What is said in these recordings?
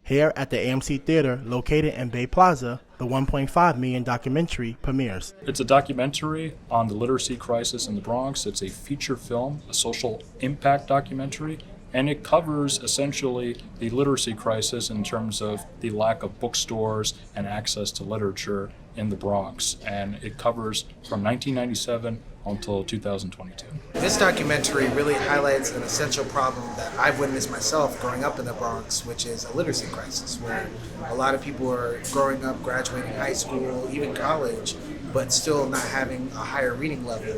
Here at the AMC Theater, located in Bay Plaza, the $1.5 million documentary premieres. It's a documentary on the literacy crisis in the Bronx. It's a feature film, a social impact documentary, and it covers essentially the literacy crisis in terms of the lack of bookstores and access to literature in the Bronx. And it covers from 1997 until 2022. This documentary really highlights an essential problem that I've witnessed myself growing up in the Bronx, which is a literacy crisis, where a lot of people are growing up, graduating high school, even college, but still not having a higher reading level,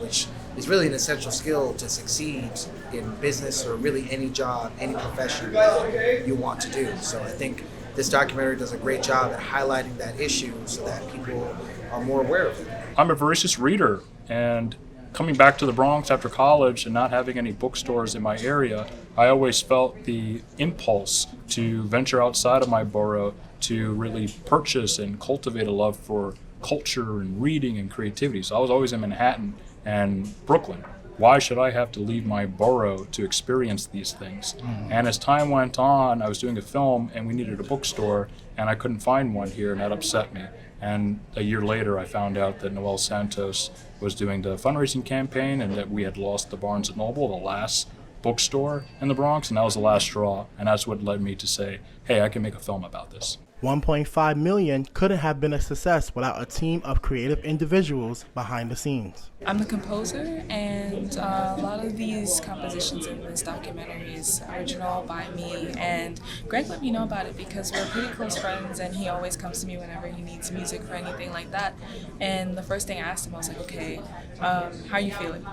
which is really an essential skill to succeed in business or really any job, any profession that you want to do. So I think this documentary does a great job at highlighting that issue so that people are more aware of it. I'm a voracious reader, and coming back to the Bronx after college and not having any bookstores in my area, I always felt the impulse to venture outside of my borough to really purchase and cultivate a love for culture and reading and creativity. So I was always in Manhattan and Brooklyn. Why should I have to leave my borough to experience these things? And as time went on, I was doing a film and we needed a bookstore and I couldn't find one here, and that upset me. And a year later, I found out that Noel Santos was doing the fundraising campaign and that we had lost the Barnes & Noble, the last bookstore in the Bronx, and that was the last straw. And that's what led me to say, hey, I can make a film about this. $1.5 million couldn't have been a success without a team of creative individuals behind the scenes. I'm the composer, and a lot of these compositions in this documentary is original by me, and Greg let me know about it because we're pretty close friends and he always comes to me whenever he needs music for anything like that. And the first thing I asked him, I was like, okay, how are you feeling?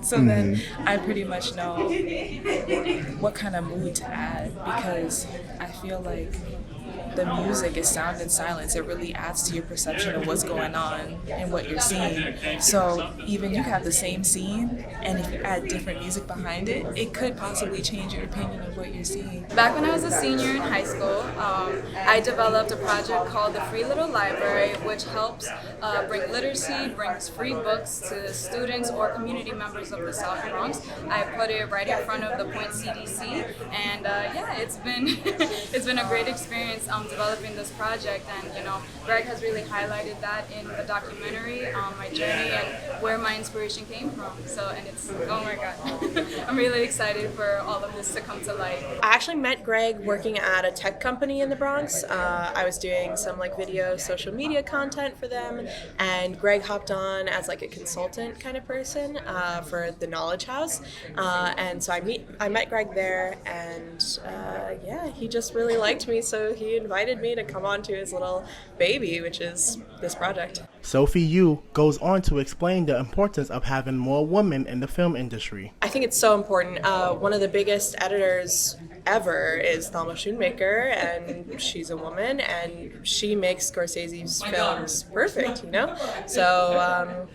So then I pretty much know what kind of mood to add, because I feel like the music is sound and silence. It really adds to your perception of what's going on and what you're seeing. So even you have the same scene, and if you add different music behind it, it could possibly change your opinion of what you're seeing. Back when I was a senior in high school, I developed a project called the Free Little Library, which helps bring literacy, brings free books to students or community members of the South Bronx. I put it right in front of the Point CDC, and it's been it's been a great experience developing this project, and Greg has really highlighted that in the documentary, my journey and where my inspiration came from. So, and it's, oh my God, I'm really excited for all of this to come to light. I actually met Greg working at a tech company in the Bronx. I was doing some video, social media content for them, and Greg hopped on as a consultant kind of person for the Knowledge House, and so I met Greg there, and he just really liked me, so he invited me to come on to his little baby, which is this project. Sophie Yu goes on to explain the importance of having more women in the film industry. I think it's so important. One of the biggest editors ever is Thelma Schoonmaker, and she's a woman, and she makes Scorsese's films perfect, So,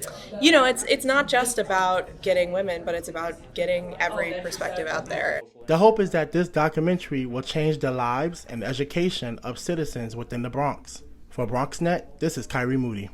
it's not just about getting women, but it's about getting every perspective out there. The hope is that this documentary will change the lives and education of citizens within the Bronx. For BronxNet, this is AKairi Moody.